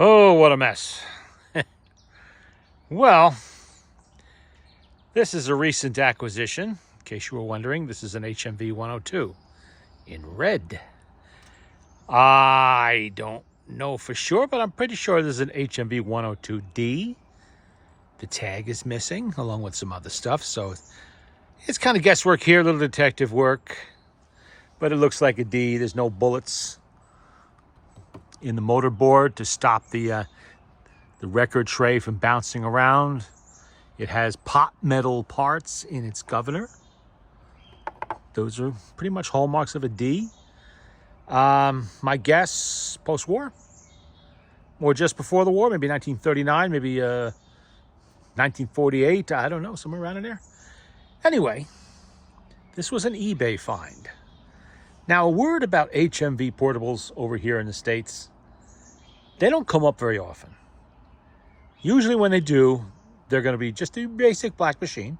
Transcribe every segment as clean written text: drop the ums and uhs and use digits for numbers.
Oh, what a mess. Well, this is a recent acquisition. In case you were wondering, this is an HMV-102 in red. I don't know for sure, but I'm pretty sure this is an HMV-102D. The tag is missing, along with some other stuff, so it's kind of guesswork here, a little detective work. But it looks like a D. There's no bullets in the motor board to stop the record tray from bouncing around. It has pot metal parts in its governor. Those are pretty much hallmarks of a D. My guess, post-war, or just before the war, maybe 1939, maybe 1948, I don't know, somewhere around in there. Anyway, this was an eBay find. Now, a word about HMV portables over here in the States, they don't come up very often. Usually when they do, they're going to be just a basic black machine.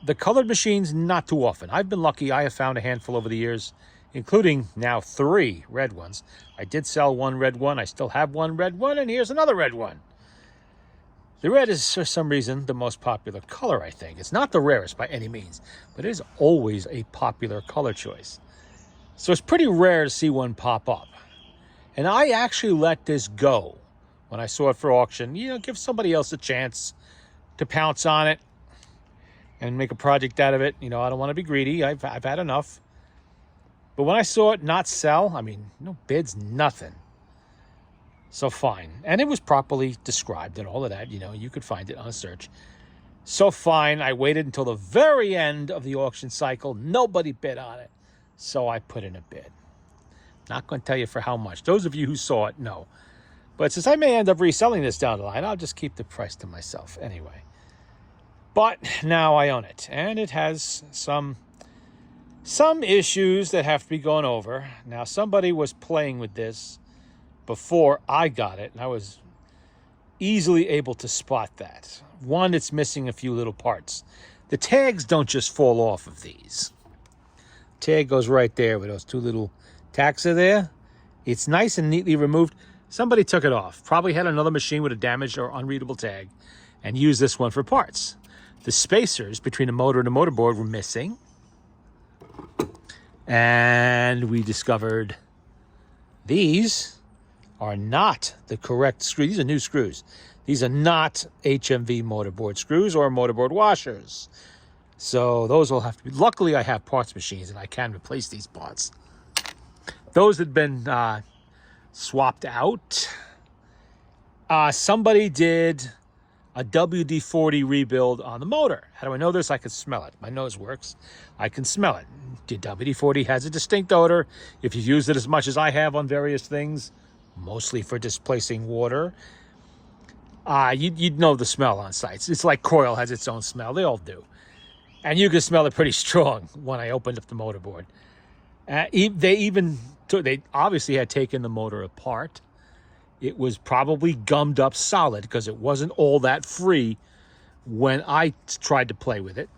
The colored machines, not too often. I've been lucky. I have found a handful over the years, including now 3 red ones. I did sell one red one. I still have one red one, and here's another red one. The red is, for some reason, the most popular color, I think. It's not the rarest by any means, but it is always a popular color choice. So it's pretty rare to see one pop up. And I actually let this go when I saw it for auction. You know, give somebody else a chance to pounce on it and make a project out of it. You know, I don't want to be greedy. I've had enough. But when I saw it not sell, I mean, no bids, nothing. So fine. And it was properly described and all of that. You know, you could find it on a search. So fine. I waited until the very end of the auction cycle. Nobody bid on it. So I put in a bid. Not going to tell you for how much. Those of you who saw it, know. But since I may end up reselling this down the line, I'll just keep the price to myself anyway. But now I own it. And it has some issues that have to be gone over. Now, somebody was playing with this before I got it, and I was easily able to spot that. One, it's missing a few little parts. The tags don't just fall off of these. Tag goes right there with those 2 little tacks are there. It's nice and neatly removed. Somebody took it off. Probably had another machine with a damaged or unreadable tag and used this one for parts. The spacers between the motor and the motorboard were missing. And we discovered these are not the correct screws. These are new screws. These are not HMV motorboard screws or motorboard washers. So those will have to be... Luckily, I have parts machines and I can replace these parts. Those had been swapped out. Somebody did a WD-40 rebuild on the motor. How do I know this? I can smell it. My nose works. I can smell it. The WD-40 has a distinct odor. If you've used it as much as I have on various things, mostly for displacing water, you'd know the smell on sites. It's like Coil has its own smell. They all do. And you can smell it pretty strong when I opened up the motorboard. They obviously had taken the motor apart. It was probably gummed up solid because it wasn't all that free when I tried to play with it.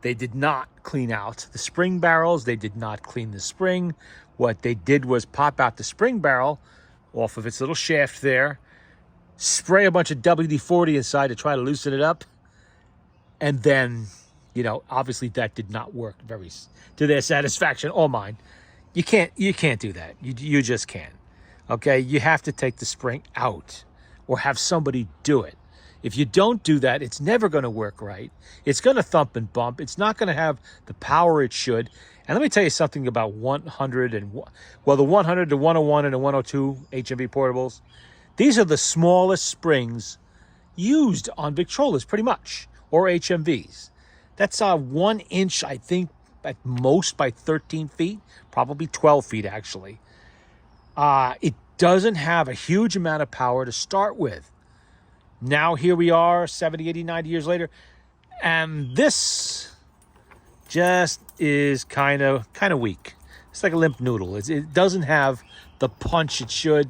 They did not clean out the spring barrels. They did not clean the spring. What they did was pop out the spring barrel off of its little shaft there, spray a bunch of WD-40 inside to try to loosen it up, and then, you know, obviously that did not work very to their satisfaction or mine. You can't do that. You just can't. Okay, you have to take the spring out or have somebody do it. If you don't do that, it's never going to work right. It's going to thump and bump. It's not going to have the power it should. And let me tell you something about the 100, the 101, and the 102 HMV portables. These are the smallest springs used on Victrolas, pretty much, or HMVs. That's 1 inch, I think, at most by 13 feet, probably 12 feet, actually. It doesn't have a huge amount of power to start with. Now here we are 70, 80, 90 years later, and this just is kind of weak. It's like a limp noodle. It doesn't have the punch it should.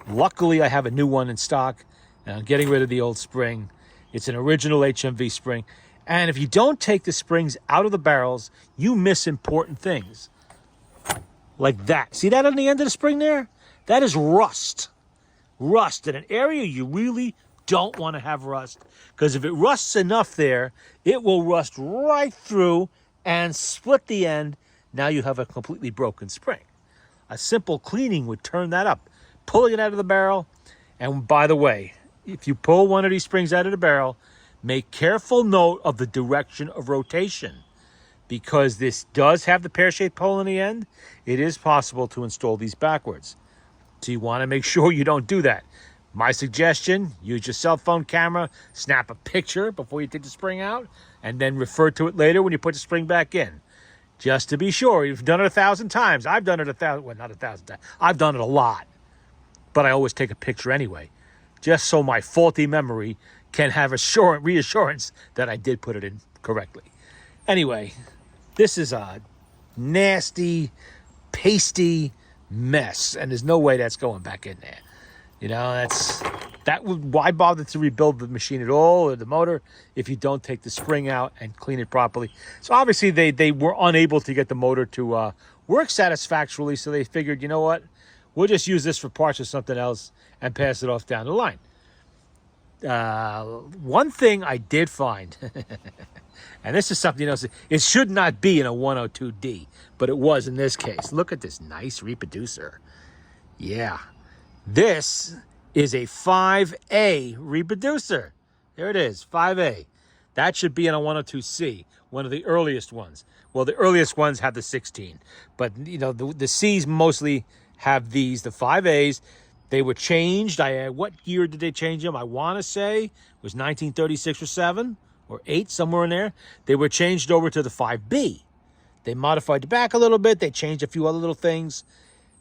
Luckily, I have a new one in stock, and I'm getting rid of the old spring. It's an original HMV spring. And if you don't take the springs out of the barrels, you miss important things. Like that. See that on the end of the spring there? That is rust. Rust in an area you really don't want to have rust, because if it rusts enough there, it will rust right through and split the end. Now you have a completely broken spring. A simple cleaning would turn that up. Pulling it out of the barrel. And by the way, if you pull one of these springs out of the barrel, make careful note of the direction of rotation, because this does have the pear-shaped hole in the end. It is possible to install these backwards. So you want to make sure you don't do that. My suggestion, use your cell phone camera, snap a picture before you take the spring out, and then refer to it later when you put the spring back in. Just to be sure. You've done it 1,000 times. I've done it 1,000, well, not 1,000 times. I've done it a lot. But I always take a picture anyway, just so my faulty memory can have reassurance that I did put it in correctly. Anyway, this is a nasty, pasty mess, and there's no way that's going back in there. You know, why bother to rebuild the machine at all, or the motor, if you don't take the spring out and clean it properly. So obviously they were unable to get the motor to work satisfactorily, so they figured, you know what, we'll just use this for parts or something else and pass it off down the line. One thing I did find, and this is something else, it should not be in a 102D, but it was in this case. Look at this nice reproducer. Yeah. This is a 5A reproducer. There it is, 5A. That should be in a 102C, one of the earliest ones. Well, the earliest ones have the 16, but you know the C's mostly have these, the 5As. They were changed. What year did they change them? I want to say it was 1936 or 7 or 8, somewhere in there. They were changed over to the 5B. They modified the back a little bit. They changed a few other little things.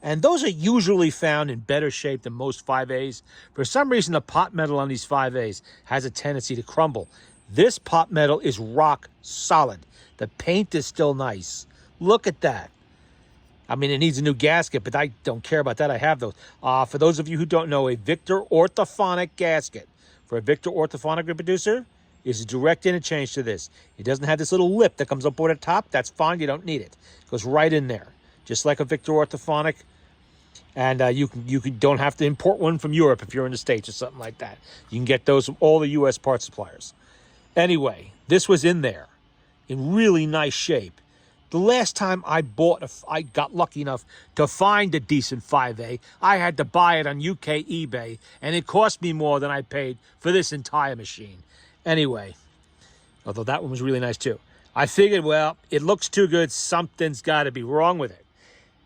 And those are usually found in better shape than most 5As. For some reason, the pot metal on these 5As has a tendency to crumble. This pot metal is rock solid. The paint is still nice. Look at that. I mean, it needs a new gasket, but I don't care about that. I have those. For those of you who don't know, a Victor orthophonic gasket for a Victor orthophonic reproducer is a direct interchange to this. It doesn't have this little lip that comes up over the top. That's fine. You don't need it. It goes right in there, just like a Victor orthophonic. And you don't have to import one from Europe if you're in the States or something like that. You can get those from all the U.S. parts suppliers. Anyway, this was in there in really nice shape. The last time I got lucky enough to find a decent 5A, I had to buy it on UK eBay, and it cost me more than I paid for this entire machine. Anyway, although that one was really nice too. I figured, well, it looks too good. Something's got to be wrong with it.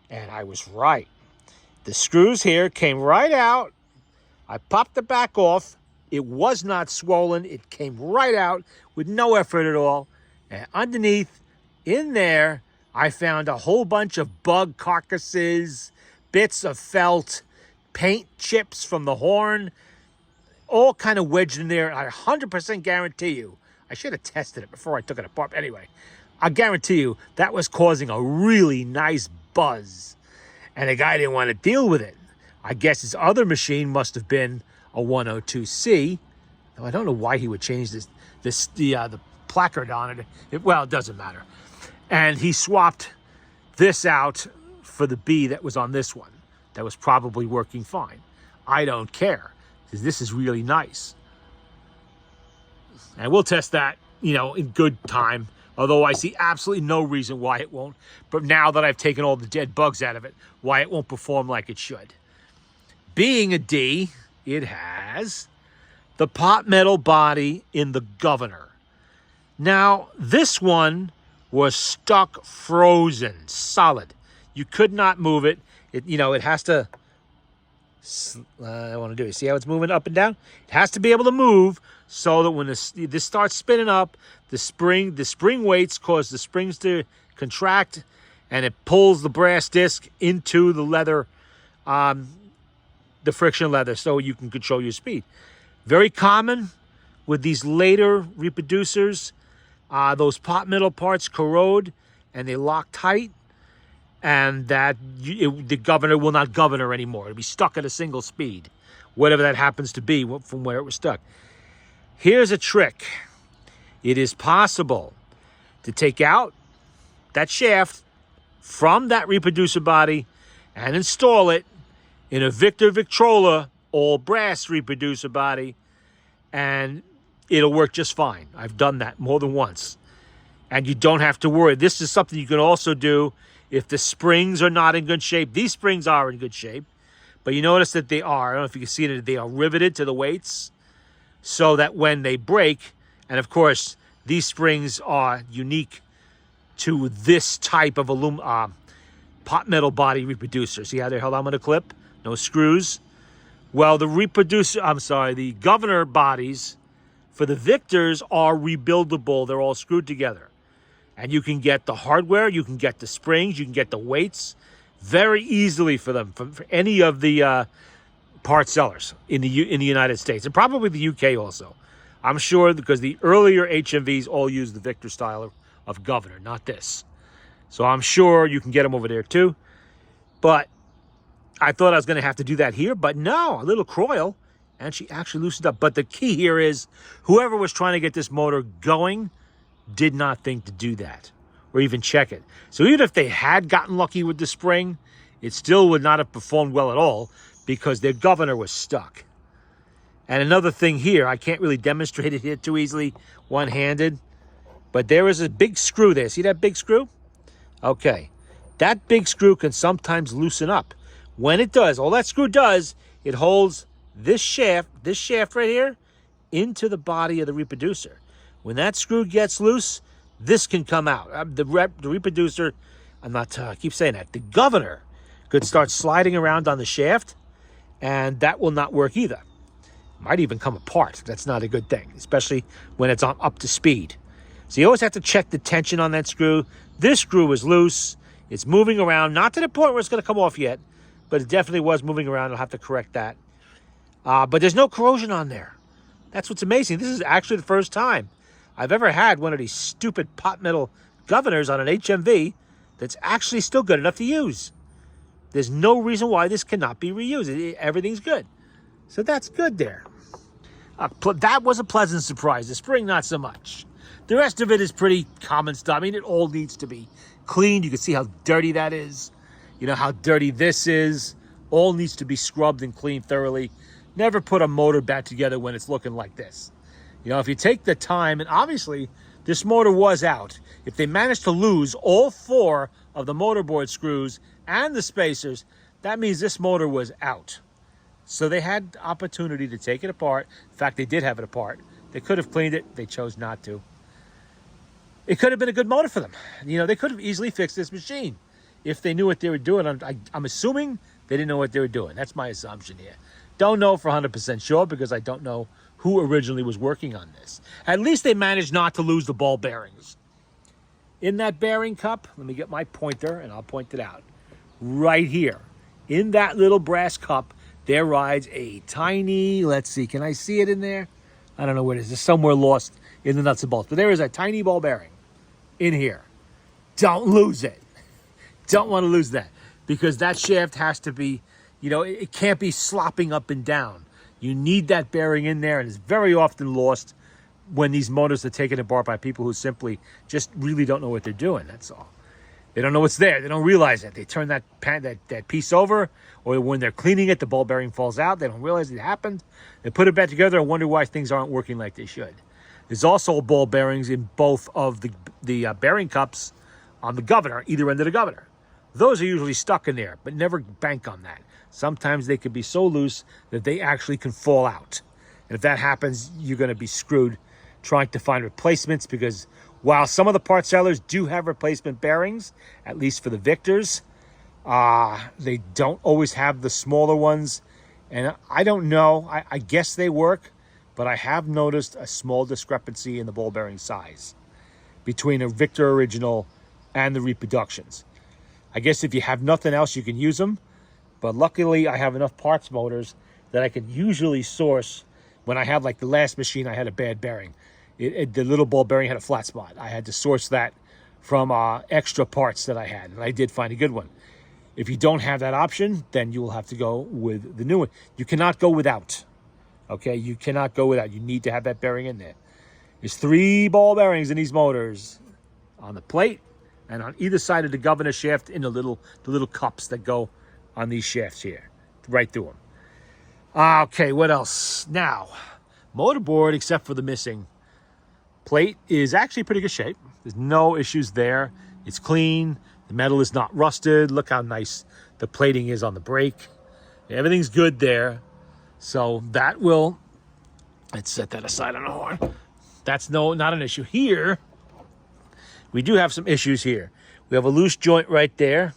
And I was right. The screws here came right out. I popped the back off. It was not swollen. It came right out with no effort at all. And underneath, in there, I found a whole bunch of bug carcasses, bits of felt, paint chips from the horn, all kind of wedged in there. I 100% guarantee you, I should have tested it before I took it apart. Anyway, I guarantee you that was causing a really nice buzz. And the guy didn't want to deal with it. I guess his other machine must have been a 102C. Though I don't know why he would change the placard on it. Well, it doesn't matter. And he swapped this out for the B that was on this one. That was probably working fine. I don't care, because this is really nice. And we'll test that, in good time. Although I see absolutely no reason why it won't. But now that I've taken all the dead bugs out of it, why it won't perform like it should. Being a D, it has the pot metal body in the governor. Now, this one was stuck frozen, solid. You could not move it. It has to, I want to do it. See how it's moving up and down? It has to be able to move so that when this starts spinning up, the spring weights cause the springs to contract, and it pulls the brass disc into the leather, the friction leather, so you can control your speed. Very common with these later reproducers. Those pot metal parts corrode and they lock tight, and the governor will not governor anymore. It'll be stuck at a single speed, whatever that happens to be from where it was stuck. Here's a trick. It is possible to take out that shaft from that reproducer body and install it in a Victor Victrola all brass reproducer body, and it'll work just fine. I've done that more than once. And you don't have to worry. This is something you can also do if the springs are not in good shape. These springs are in good shape, but you notice that they are, I don't know if you can see it, they are riveted to the weights so that when they break, and of course, these springs are unique to this type of pot metal body reproducer. See how they're held on with a clip? No screws. Well, the governor bodies for the Victors are rebuildable. They're all screwed together. And you can get the hardware, you can get the springs, you can get the weights very easily for them, for any of the part sellers in the United States, and probably the UK also. I'm sure because the earlier HMVs all used the Victor style of governor, not this. So I'm sure you can get them over there too. But I thought I was going to have to do that here, but no, a little coil, and she actually loosened up. But the key here is whoever was trying to get this motor going did not think to do that or even check it. So even if they had gotten lucky with the spring, it still would not have performed well at all because their governor was stuck. And another thing here, I can't really demonstrate it here too easily one-handed, but there is a big screw there. See that big screw? Okay. That big screw can sometimes loosen up. When it does, all that screw does, it holds this shaft right here, into the body of the reproducer. When that screw gets loose, this can come out. The reproducer, I keep saying that, the governor could start sliding around on the shaft, and that will not work either. Might even come apart. That's not a good thing, especially when it's up to speed. So you always have to check the tension on that screw. This screw is loose. It's moving around, not to the point where it's going to come off yet, but it definitely was moving around. I'll have to correct that. But there's no corrosion on there. That's what's amazing. This is actually the first time I've ever had one of these stupid pot metal governors on an HMV that's actually still good enough to use. There's no reason why this cannot be reused. Everything's good. So that's good there. That was a pleasant surprise. The spring, not so much. The rest of it is pretty common stuff. I mean, it all needs to be cleaned. You can see how dirty that is. You know how dirty this is. All needs to be scrubbed and cleaned thoroughly. Never put a motor back together when it's looking like this. You know, if you take the time, and obviously this motor was out. If they managed to lose all 4 of the motorboard screws and the spacers, that means this motor was out. So they had opportunity to take it apart. In fact, they did have it apart. They could have cleaned it. They chose not to. It could have been a good motor for them. You know, they could have easily fixed this machine if they knew what they were doing. I'm assuming they didn't know what they were doing. That's my assumption here. Don't know for 100% sure because I don't know who originally was working on this. At least they managed not to lose the ball bearings. In that bearing cup, let me get my pointer and I'll point it out. Right here, in that little brass cup, there rides a tiny, let's see, can I see it in there? I don't know where it is. It's somewhere lost in the nuts and bolts. But there is a tiny ball bearing in here. Don't lose it. Don't want to lose that because that shaft has to be, you know, it can't be slopping up and down. You need that bearing in there, and it's very often lost when these motors are taken apart by people who simply just really don't know what they're doing, that's all. They don't know what's there. They don't realize it. They turn that piece over, or when they're cleaning it, the ball bearing falls out. They don't realize it happened. They put it back together and wonder why things aren't working like they should. There's also ball bearings in both of the bearing cups on the governor, either end of the governor. Those are usually stuck in there, but never bank on that. Sometimes they can be so loose that they actually can fall out. And if that happens, you're going to be screwed trying to find replacements because while some of the part sellers do have replacement bearings, at least for the Victors, they don't always have the smaller ones. And I don't know. I guess they work, but I have noticed a small discrepancy in the ball bearing size between a Victor original and the reproductions. I guess if you have nothing else, you can use them. But luckily, I have enough parts motors that I can usually source. When I have, like the last machine, I had a bad bearing. The little ball bearing had a flat spot. I had to source that from extra parts that I had, and I did find a good one. If you don't have that option, then you will have to go with the new one. You cannot go without, okay? You cannot go without. You need to have that bearing in there. There's 3 ball bearings in these motors on the plate and on either side of the governor shaft in the little cups that go on these shafts here. right through them. Okay, what else? Now, motorboard, except for the missing plate, is actually pretty good shape. There's no issues there. It's clean. The metal is not rusted. Look how nice the plating is on the brake. Everything's good there. So that will, let's set that aside on the horn. That's not an issue. Here, we do have some issues here. We have a loose joint right there.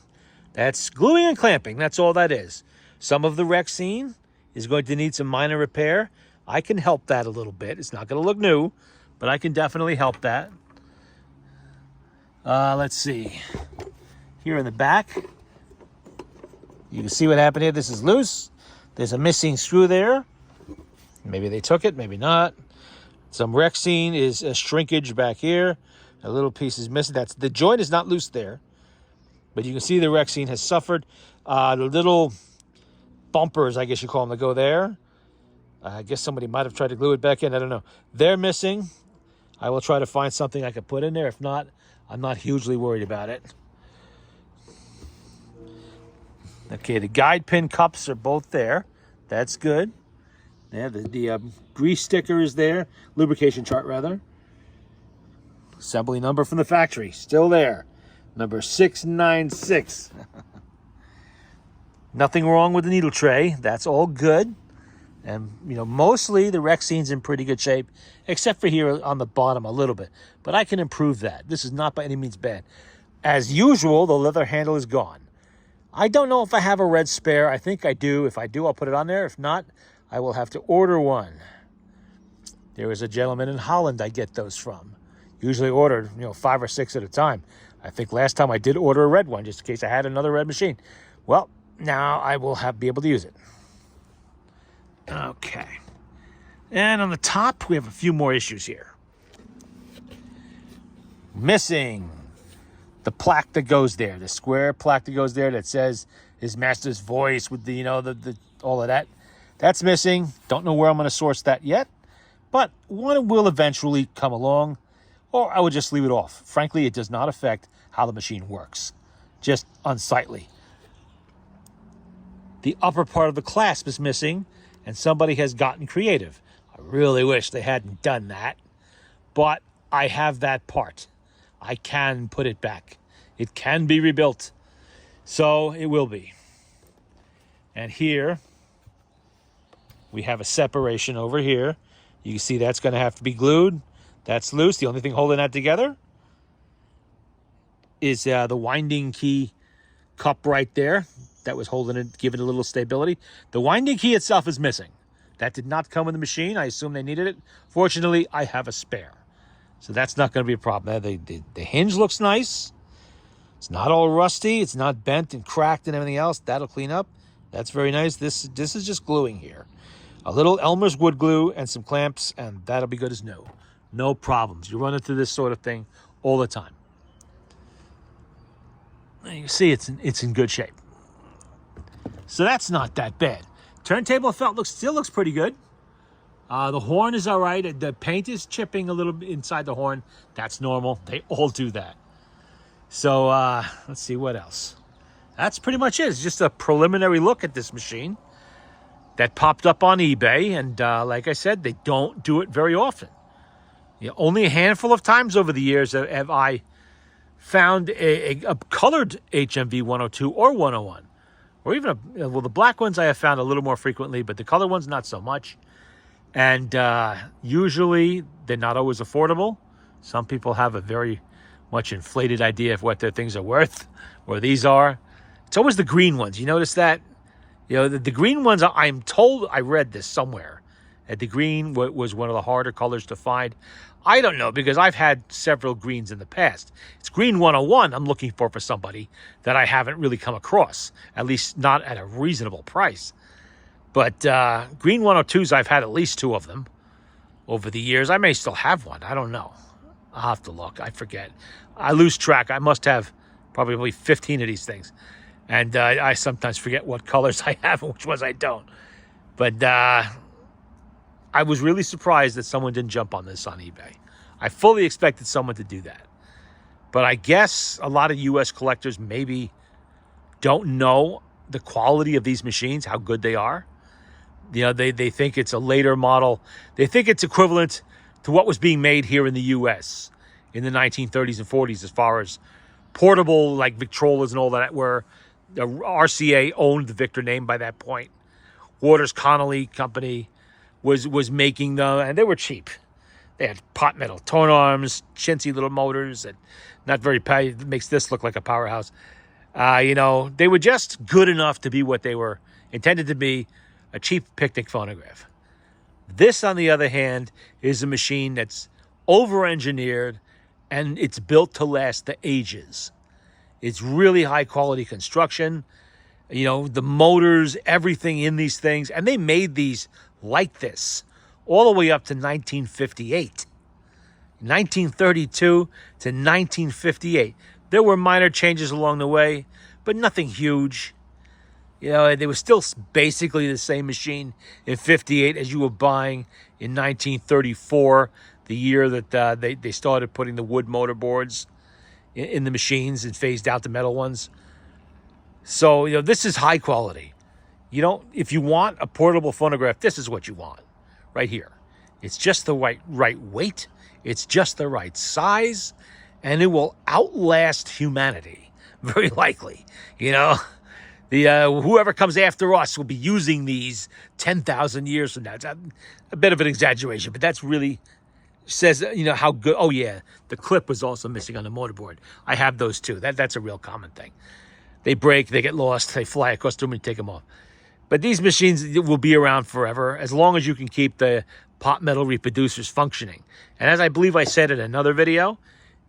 That's gluing and clamping. That's all that is. Some of the Rexine is going to need some minor repair. I can help that a little bit. It's not going to look new, but I can definitely help that. Let's see. Here in the back, you can see what happened here. This is loose. There's a missing screw there. Maybe they took it, maybe not. Some Rexine is a shrinkage back here. A little piece is missing. The joint is not loose there, but you can see the Rexine has suffered. The little bumpers, I guess you call them, that go there. I guess somebody might have tried to glue it back in. I don't know. They're missing. I will try to find something I could put in there. If not, I'm not hugely worried about it. Okay, the guide pin cups are both there. That's good. Yeah, the grease sticker is there. Lubrication chart, rather. Assembly number from the factory. Still there. Number 696. Nothing wrong with the needle tray. That's all good. And, mostly the Rexine's in pretty good shape, except for here on the bottom a little bit. But I can improve that. This is not by any means bad. As usual, the leather handle is gone. I don't know if I have a red spare. I think I do. If I do, I'll put it on there. If not, I will have to order one. There is a gentleman in Holland I get those from. Usually ordered, 5 or 6 at a time. I think last time I did order a red one, just in case I had another red machine. Well, now I will be able to use it. Okay. And on the top, we have a few more issues here. Missing the plaque that goes there, the square plaque that goes there that says His Master's Voice with the all of that. That's missing. Don't know where I'm going to source that yet, but one will eventually come along, or I would just leave it off. Frankly, it does not affect how the machine works. Just unsightly. The upper part of the clasp is missing, and somebody has gotten creative. I really wish they hadn't done that, but I have that part. I can put it back. It can be rebuilt. So it will be. And here, we have a separation over here. You can see that's going to have to be glued. That's loose. The only thing holding that together is the winding key cup right there. That was holding it, giving it a little stability. The winding key itself is missing. That did not come in the machine. I assume they needed it. Fortunately, I have a spare. So that's not going to be a problem. The hinge looks nice. It's not all rusty. It's not bent and cracked and everything else. That'll clean up. That's very nice. This is just gluing here. A little Elmer's wood glue and some clamps, and that'll be good as new. No problems. You run into this sort of thing all the time. And you can see it's in good shape. So that's not that bad. Turntable felt still looks pretty good. The horn is all right. The paint is chipping a little bit inside the horn. That's normal. They all do that. So let's see what else. That's pretty much it. It's just a preliminary look at this machine that popped up on eBay. And like I said, they don't do it very often. Only a handful of times over the years have I found a colored HMV-102 or 101. Or even, the black ones I have found a little more frequently, but the color ones not so much. And usually they're not always affordable. Some people have a very much inflated idea of what their things are worth, or these are. It's always the green ones. You notice that? The green ones, I'm told, I read this somewhere, that the green was one of the harder colors to find. I don't know, because I've had several greens in the past. It's green 101 I'm looking for somebody that I haven't really come across, at least not at a reasonable price. But green 102s, I've had at least 2 of them over the years. I may still have one. I don't know. I'll have to look. I forget. I lose track. I must have probably 15 of these things. And I sometimes forget what colors I have and which ones I don't. But I was really surprised that someone didn't jump on this on eBay. I fully expected someone to do that. But I guess a lot of U.S. collectors maybe don't know the quality of these machines, how good they are. You know, they think it's a later model. They think it's equivalent to what was being made here in the U.S. in the 1930s and 40s as far as portable, like Victrolas and all that, where the RCA owned the Victor name by that point. Waters Connolly Company was making them, and they were cheap. They had pot metal tone arms, chintzy little motors, and not very makes this look like a powerhouse. You know, they were just good enough to be what they were intended to be, a cheap picnic phonograph. This, on the other hand, is a machine that's over-engineered, and it's built to last the ages. It's really high-quality construction. You know, the motors, everything in these things, and they made these like this all the way up to 1958. 1932 to 1958. There were minor changes along the way, but nothing huge. You know, they were still basically the same machine in 58 as you were buying in 1934, the year that they started putting the wood motor boards in the machines and phased out the metal ones. So, you know, this is high quality. You don't, if you want a portable phonograph, this is what you want right here. It's just the right weight. It's just the right size, and it will outlast humanity, very likely. You know, whoever comes after us will be using these 10,000 years from now. It's a bit of an exaggeration, but that's really says, you know, how good. Oh yeah, the clip was also missing on the motorboard. I have those too. That's a real common thing. They break, they get lost, they fly across the room and take them off. But these machines will be around forever as long as you can keep the pot metal reproducers functioning. And as I believe I said in another video,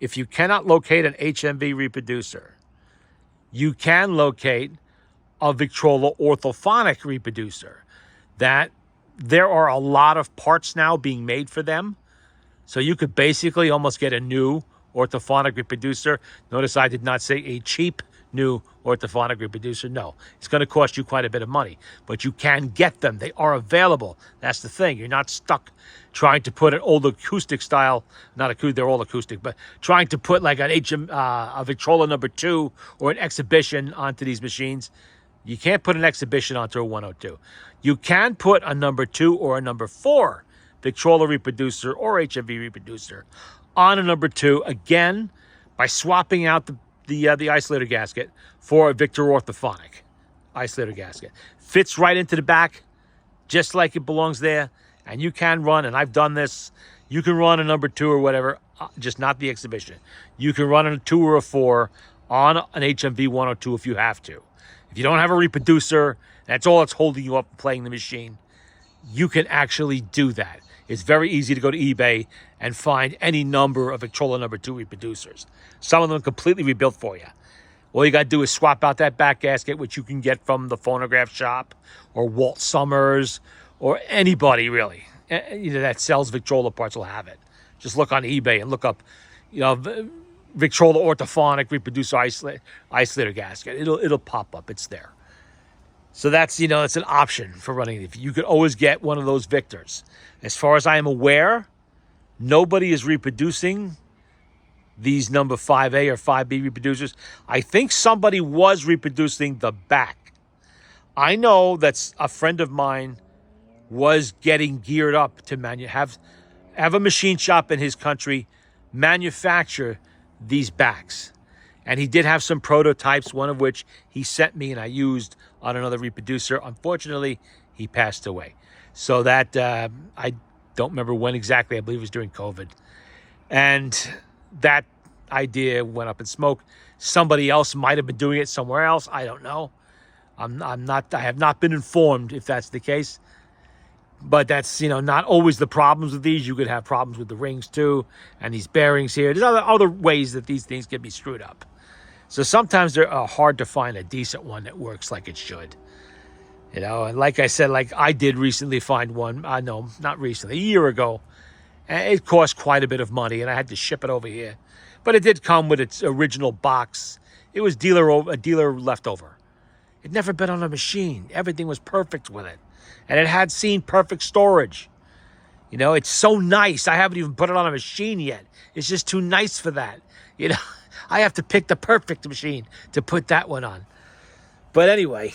if you cannot locate an HMV reproducer, you can locate a Victrola orthophonic reproducer. That there are a lot of parts now being made for them. So you could basically almost get a new orthophonic reproducer. Notice I did not say a cheap new orthophonic reproducer. No, it's going to cost you quite a bit of money, but you can get them. They are available. That's the thing. You're not stuck trying to put an old acoustic style, not acoustic, they're all acoustic, but trying to put like a Victrola number 2 or an exhibition onto these machines. You can't put an exhibition onto a 102. You can put a number 2 or a number 4 Victrola reproducer or HMV reproducer on a number 2, again, by swapping out the isolator gasket for a Victor orthophonic isolator gasket. Fits right into the back, just like it belongs there. And you can run, and I've done this, you can run a number 2 or whatever, just not the exhibition. You can run a 2 or a 4 on an HMV-102 if you have to. If you don't have a reproducer, that's all that's holding you up playing the machine, you can actually do that. It's very easy to go to eBay and find any number of Victrola number 2 reproducers. Some of them completely rebuilt for you. All you got to do is swap out that back gasket, which you can get from the phonograph shop or Walt Summers or anybody really, you know, that sells Victrola parts will have it. Just look on eBay and look up, you know, Victrola orthophonic reproducer isolator gasket. It'll pop up. It's there. So that's, you know, it's an option for running. You could always get one of those Victors. As far as I am aware, nobody is reproducing these number 5A or 5B reproducers. I think somebody was reproducing the back. I know that a friend of mine was getting geared up to have a machine shop in his country manufacture these backs. And he did have some prototypes, one of which he sent me and I used on another reproducer. Unfortunately, he passed away. So that, I don't remember when exactly, I believe it was during COVID. And that idea went up in smoke. Somebody else might have been doing it somewhere else. I don't know. I have not been informed if that's the case. But that's, you know, not always the problems with these. You could have problems with the rings too, and these bearings here. There's other ways that these things can be screwed up. So sometimes they're hard to find a decent one that works like it should. You know, and like I said, like I did recently find one. No, not recently, a year ago. And it cost quite a bit of money, and I had to ship it over here. But it did come with its original box. It was a dealer leftover. It never been on a machine. Everything was perfect with it. And it had seen perfect storage. You know, it's so nice. I haven't even put it on a machine yet. It's just too nice for that. You know, I have to pick the perfect machine to put that one on. But anyway,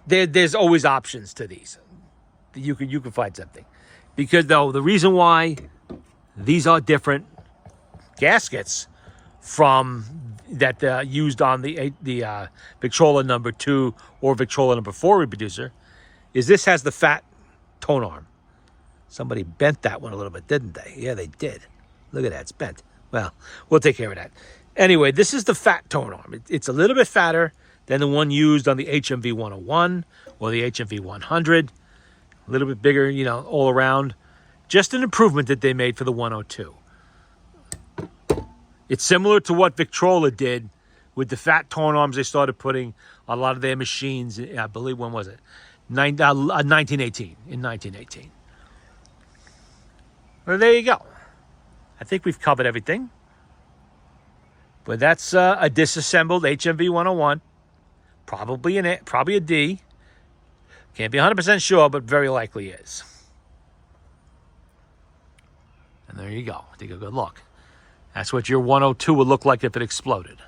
there's always options to these. You can find something. Because though the reason why these are different gaskets from that used on the Victrola number 2 or Victrola number 4 reproducer is this has the fat tone arm. Somebody bent that one a little bit, didn't they? Yeah, they did. Look at that, it's bent. Well, we'll take care of that. Anyway, this is the fat tone arm. It's a little bit fatter than the one used on the HMV-101 or the HMV-100. A little bit bigger, you know, all around. Just an improvement that they made for the 102. It's similar to what Victrola did with the fat tone arms they started putting on a lot of their machines. I believe, when was it? 1918. In 1918. Well, there you go. I think we've covered everything. But that's a disassembled HMV 101. Probably a D. Can't be 100% sure, but very likely is. And there you go. Take a good look. That's what your 102 would look like if it exploded.